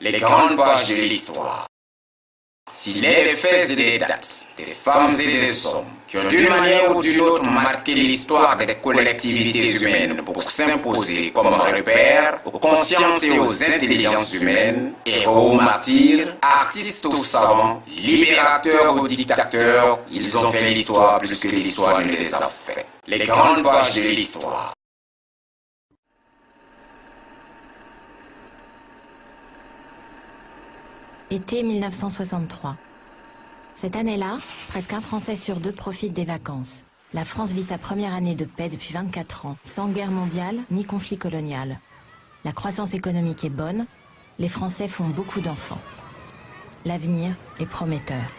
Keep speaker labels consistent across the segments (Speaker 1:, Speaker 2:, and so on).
Speaker 1: Les grandes pages de l'histoire. S'il est des faits et des dates, des femmes et des hommes qui ont d'une manière ou d'une autre marqué l'histoire des collectivités humaines pour s'imposer comme repère aux consciences et aux intelligences humaines, héros ou martyrs, artistes ou savants, libérateurs ou dictateurs, ils ont fait l'histoire plus que l'histoire ne les a fait. Les grandes pages de l'histoire.
Speaker 2: Été 1963. Cette année-là, presque un Français sur deux profite des vacances. La France vit sa première année de paix depuis 24 ans, sans guerre mondiale ni conflit colonial. La croissance économique est bonne, les Français font beaucoup d'enfants. L'avenir est prometteur.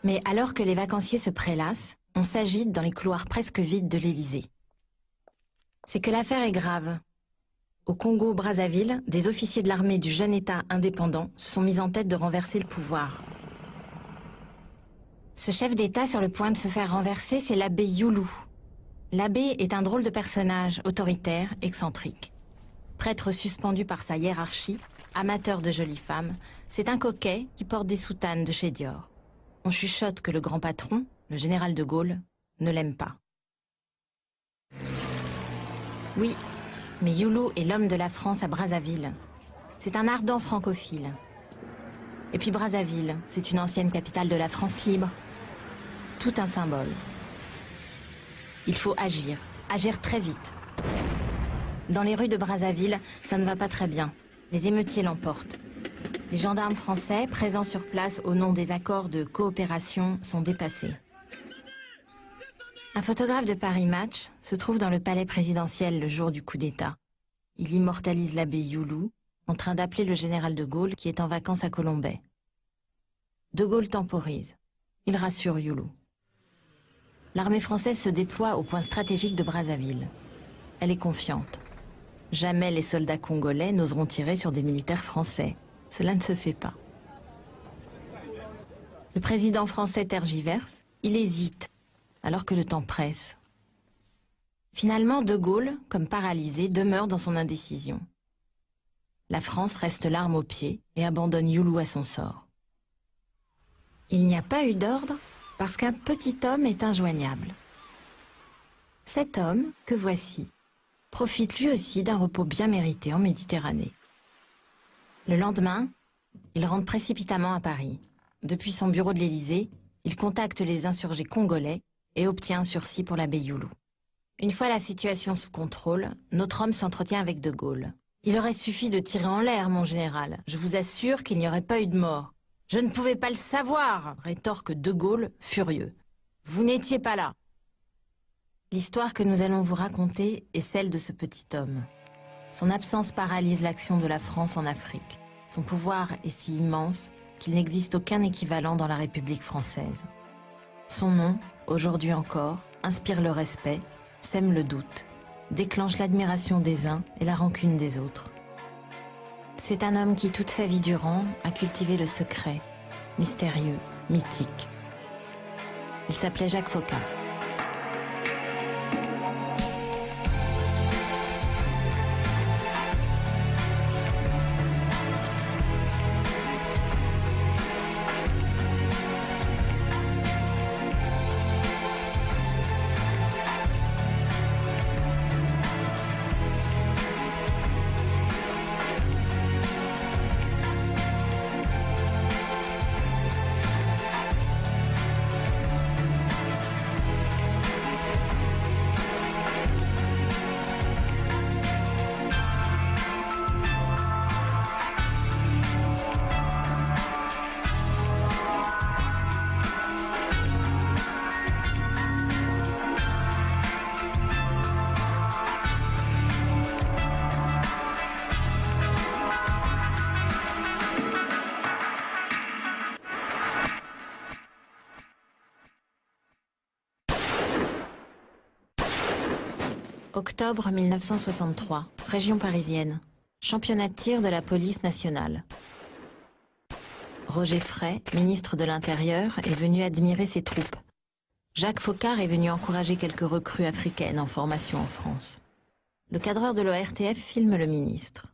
Speaker 2: Mais alors que les vacanciers se prélassent, on s'agite dans les couloirs presque vides de l'Élysée. C'est que l'affaire est grave. Au Congo-Brazzaville, des officiers de l'armée du jeune État indépendant se sont mis en tête de renverser le pouvoir. Ce chef d'État sur le point de se faire renverser, c'est l'abbé Youlou. L'abbé est un drôle de personnage, autoritaire, excentrique. Prêtre suspendu par sa hiérarchie, amateur de jolies femmes, c'est un coquet qui porte des soutanes de chez Dior. On chuchote que le grand patron, le général de Gaulle, ne l'aime pas. Oui, mais Youlou est l'homme de la France à Brazzaville. C'est un ardent francophile. Et puis Brazzaville, c'est une ancienne capitale de la France libre. Tout un symbole. Il faut agir très vite. Dans les rues de Brazzaville, ça ne va pas très bien. Les émeutiers l'emportent. Les gendarmes français, présents sur place au nom des accords de coopération, sont dépassés. Un photographe de Paris Match se trouve dans le palais présidentiel le jour du coup d'État. Il immortalise l'abbé Youlou, en train d'appeler le général de Gaulle qui est en vacances à Colombey. De Gaulle temporise. Il rassure Youlou. L'armée française se déploie au point stratégique de Brazzaville. Elle est confiante. Jamais les soldats congolais n'oseront tirer sur des militaires français. Cela ne se fait pas. Le président français tergiverse, il hésite, alors que le temps presse. Finalement, De Gaulle, comme paralysé, demeure dans son indécision. La France reste l'arme au pied et abandonne Youlou à son sort. Il n'y a pas eu d'ordre parce qu'un petit homme est injoignable. Cet homme, que voici, profite lui aussi d'un repos bien mérité en Méditerranée. Le lendemain, il rentre précipitamment à Paris. Depuis son bureau de l'Élysée, il contacte les insurgés congolais et obtient un sursis pour l'abbé Youlou. Une fois la situation sous contrôle, notre homme s'entretient avec De Gaulle. « Il aurait suffi de tirer en l'air, mon général. Je vous assure qu'il n'y aurait pas eu de mort. »« Je ne pouvais pas le savoir !» rétorque De Gaulle, furieux. « Vous n'étiez pas là !» L'histoire que nous allons vous raconter est celle de ce petit homme. Son absence paralyse l'action de la France en Afrique. Son pouvoir est si immense qu'il n'existe aucun équivalent dans la République française. Son nom, aujourd'hui encore, inspire le respect, sème le doute, déclenche l'admiration des uns et la rancune des autres. C'est un homme qui, toute sa vie durant, a cultivé le secret, mystérieux, mythique. Il s'appelait Jacques Foccart. Octobre 1963, région parisienne. Championnat de tir de la police nationale. Roger Frey, ministre de l'Intérieur, est venu admirer ses troupes. Jacques Foccart est venu encourager quelques recrues africaines en formation en France. Le cadreur de l'ORTF filme le ministre.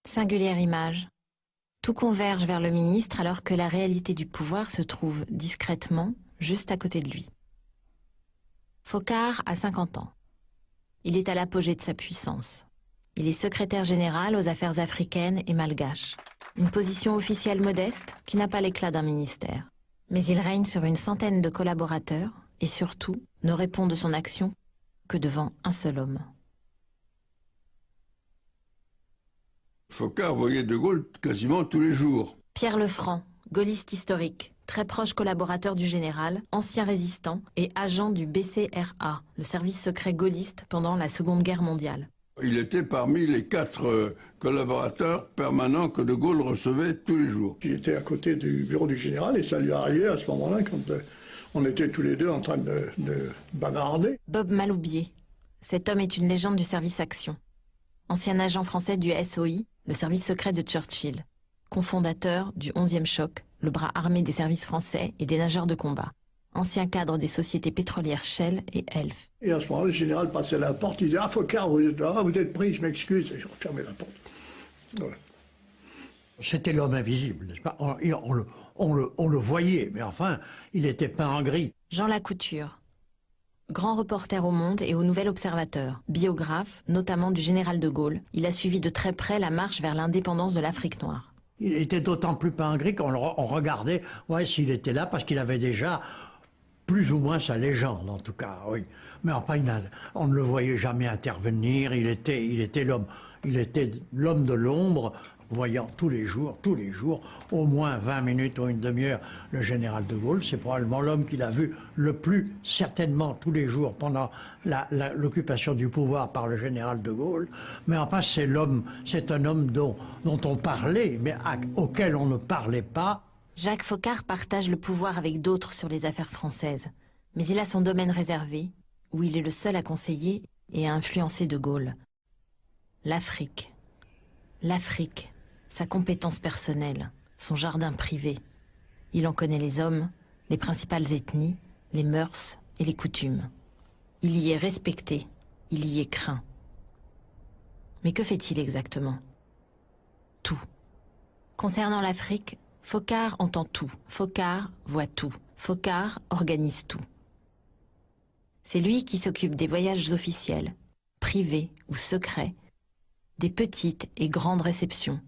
Speaker 2: Singulière image. Tout converge vers le ministre alors que la réalité du pouvoir se trouve discrètement juste à côté de lui. Foccart a 50 ans. Il est à l'apogée de sa puissance. Il est secrétaire général aux affaires africaines et malgaches. Une position officielle modeste qui n'a pas l'éclat d'un ministère. Mais il règne sur une centaine de collaborateurs et surtout ne répond de son action que devant un seul homme.
Speaker 3: Foccart voyait De Gaulle quasiment tous les jours.
Speaker 2: Pierre Lefranc, gaulliste historique, très proche collaborateur du général, ancien résistant et agent du BCRA, le service secret gaulliste pendant la Seconde Guerre mondiale.
Speaker 3: Il était parmi les 4 collaborateurs permanents que De Gaulle recevait tous les jours.
Speaker 4: Il était à côté du bureau du général et ça lui arrivait à ce moment-là quand on était tous les deux en train de bavarder.
Speaker 2: Bob Maloubier. Cet homme est une légende du service action. Ancien agent français du SOI, le service secret de Churchill. Cofondateur du 11e choc, le bras armé des services français et des nageurs de combat. Ancien cadre des sociétés pétrolières Shell et Elf.
Speaker 4: Et à ce moment-là, le général passait à la porte, il disait « Ah, Foccart, vous êtes pris, je m'excuse », et je refermais la porte. Voilà.
Speaker 5: C'était l'homme invisible, n'est-ce pas? On le voyait, mais enfin, il était peint en gris.
Speaker 2: Jean Lacouture. Grand reporter au Monde et au Nouvel Observateur. Biographe, notamment du général de Gaulle, il a suivi de très près la marche vers l'indépendance de l'Afrique noire.
Speaker 5: Il était d'autant plus peint en gris qu'on regardait s'il était là, parce qu'il avait déjà plus ou moins sa légende, en tout cas, oui. Mais enfin, on ne le voyait jamais intervenir, il était l'homme de l'ombre, voyant tous les jours, au moins 20 minutes ou une demi-heure, le général de Gaulle. C'est probablement l'homme qu'il a vu le plus certainement tous les jours pendant l'occupation du pouvoir par le général de Gaulle. Mais enfin, c'est un homme dont on parlait, mais auquel on ne parlait pas.
Speaker 2: Jacques Foccart partage le pouvoir avec d'autres sur les affaires françaises. Mais il a son domaine réservé, où il est le seul à conseiller et à influencer de Gaulle. L'Afrique. L'Afrique. Sa compétence personnelle, son jardin privé. Il en connaît les hommes, les principales ethnies, les mœurs et les coutumes. Il y est respecté, il y est craint. Mais que fait-il exactement? Tout. Concernant l'Afrique, Foccart entend tout, Foccart voit tout, Foccart organise tout. C'est lui qui s'occupe des voyages officiels, privés ou secrets, des petites et grandes réceptions,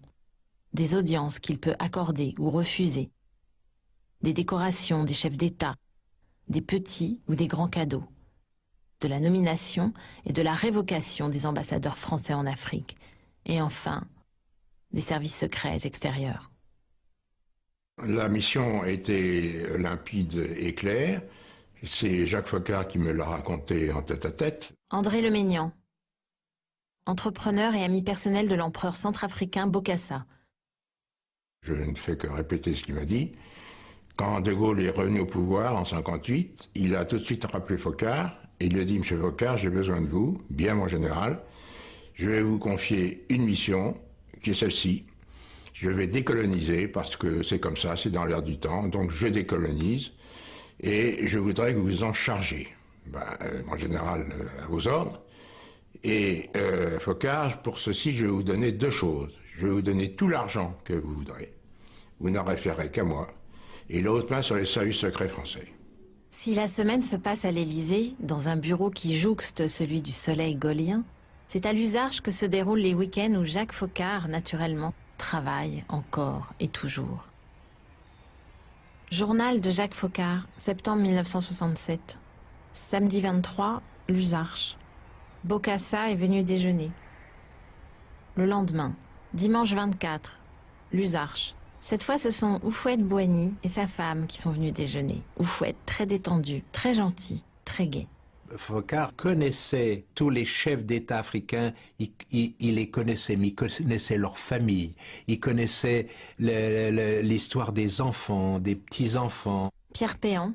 Speaker 2: des audiences qu'il peut accorder ou refuser, des décorations des chefs d'État, des petits ou des grands cadeaux, de la nomination et de la révocation des ambassadeurs français en Afrique, et enfin, des services secrets extérieurs.
Speaker 6: La mission était limpide et claire. C'est Jacques Foccart qui me l'a raconté en tête-à-tête.
Speaker 2: André Leménian, entrepreneur et ami personnel de l'empereur centrafricain Bokassa.
Speaker 6: Je ne fais que répéter ce qu'il m'a dit. Quand De Gaulle est revenu au pouvoir en 1958, il a tout de suite rappelé Foccart et il lui a dit « Monsieur Foccart, j'ai besoin de vous, bien mon général, je vais vous confier une mission qui est celle-ci. Je vais décoloniser parce que c'est comme ça, c'est dans l'air du temps, donc je décolonise et je voudrais que vous vous en chargiez. » Mon général, à vos ordres. Et Foccart, pour ceci, je vais vous donner 2 choses. Je vais vous donner tout l'argent que vous voudrez. Vous n'en référez qu'à moi. Et l'autre main sur les services secrets français.
Speaker 2: Si la semaine se passe à l'Élysée, dans un bureau qui jouxte celui du soleil gaullien, c'est à l'Usarche que se déroulent les week-ends où Jacques Foccart, naturellement, travaille encore et toujours. Journal de Jacques Foccart, septembre 1967. Samedi 23, l'Usarche. Bokassa est venu déjeuner. Le lendemain, dimanche 24, l'Usarche. Cette fois, ce sont Houphouët Boigny et sa femme qui sont venus déjeuner. Houphouët, très détendu, très gentil, très gai.
Speaker 7: Foccart connaissait tous les chefs d'État africains, il les connaissait, mais il connaissait leur famille, il connaissait l'histoire des enfants, des petits-enfants.
Speaker 2: Pierre Péan,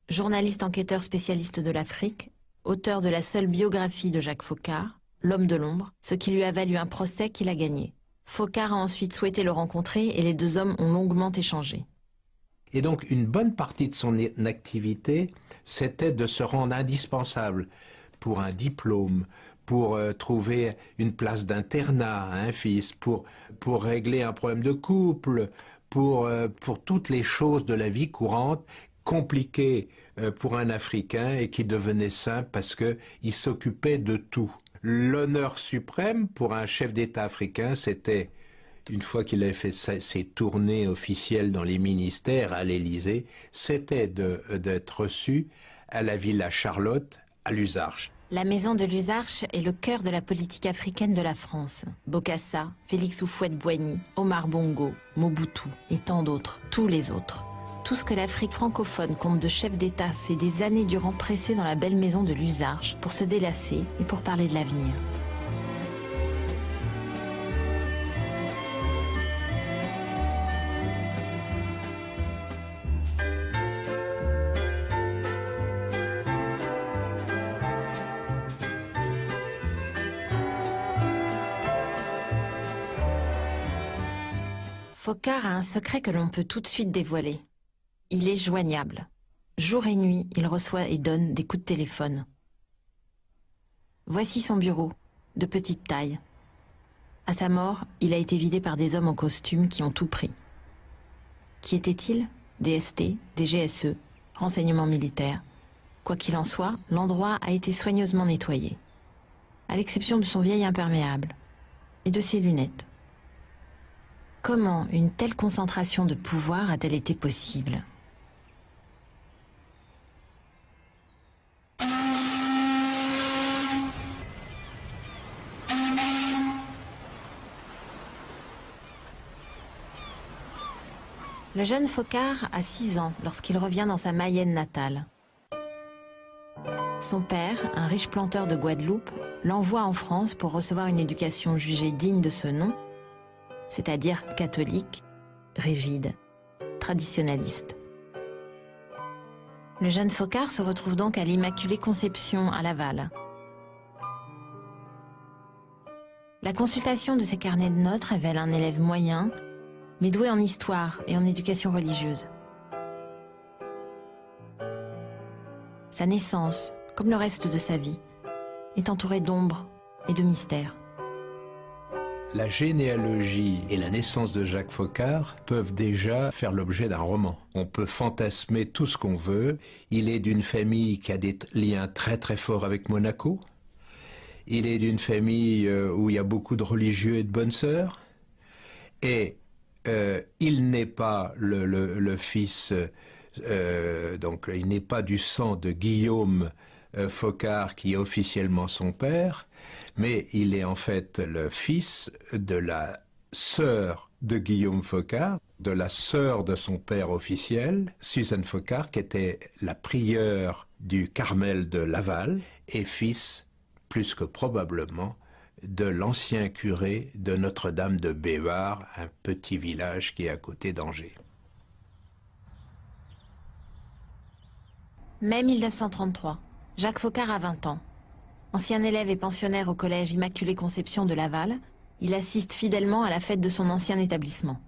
Speaker 2: journaliste enquêteur spécialiste de l'Afrique, auteur de la seule biographie de Jacques Foccart, L'homme de l'ombre, ce qui lui a valu un procès qu'il a gagné. Foccart a ensuite souhaité le rencontrer et les 2 hommes ont longuement échangé.
Speaker 7: Et donc une bonne partie de son activité, c'était de se rendre indispensable pour un diplôme, pour trouver une place d'internat à un fils, pour régler un problème de couple, pour toutes les choses de la vie courante, compliquées pour un Africain et qui devenaient simples parce qu'il s'occupait de tout. L'honneur suprême pour un chef d'État africain, c'était, une fois qu'il avait fait ses tournées officielles dans les ministères à l'Élysée, c'était d'être reçu à la Villa Charlotte, à Luzarches.
Speaker 2: La maison de Luzarches est le cœur de la politique africaine de la France. Bokassa, Félix Houphouët-Boigny, Omar Bongo, Mobutu et tant d'autres, tous les autres. Tout ce que l'Afrique francophone compte de chefs d'État s'est des années durant pressé dans la belle maison de Luzarches pour se délasser et pour parler de l'avenir. Foccart a un secret que l'on peut tout de suite dévoiler. Il est joignable. Jour et nuit, il reçoit et donne des coups de téléphone. Voici son bureau, de petite taille. À sa mort, il a été vidé par des hommes en costume qui ont tout pris. Qui étaient-ils? Des ST, des GSE, renseignements militaires. Quoi qu'il en soit, l'endroit a été soigneusement nettoyé. À l'exception de son vieil imperméable et de ses lunettes. Comment une telle concentration de pouvoir a-t-elle été possible? Le jeune Foccart a 6 ans lorsqu'il revient dans sa Mayenne natale. Son père, un riche planteur de Guadeloupe, l'envoie en France pour recevoir une éducation jugée digne de ce nom, c'est-à-dire catholique, rigide, traditionnaliste. Le jeune Foccart se retrouve donc à l'Immaculée Conception à Laval. La consultation de ses carnets de notes révèle un élève moyen, mais doué en histoire et en éducation religieuse. Sa naissance, comme le reste de sa vie, est entourée d'ombre et de mystères.
Speaker 7: La généalogie et la naissance de Jacques Foccart peuvent déjà faire l'objet d'un roman. On peut fantasmer tout ce qu'on veut. Il est d'une famille qui a des liens très très forts avec Monaco. Il est d'une famille où il y a beaucoup de religieux et de bonnes sœurs. Et il n'est pas le fils, donc il n'est pas du sang de Guillaume Foccart qui est officiellement son père, mais il est en fait le fils de la sœur de Guillaume Foccart, de la sœur de son père officiel, Suzanne Foccart, qui était la prieure du Carmel de Laval, et fils, plus que probablement, de l'ancien curé de Notre-Dame de Bévar, un petit village qui est à côté d'Angers.
Speaker 2: Mai 1933, Jacques Foccart a 20 ans. Ancien élève et pensionnaire au collège Immaculée Conception de Laval, il assiste fidèlement à la fête de son ancien établissement.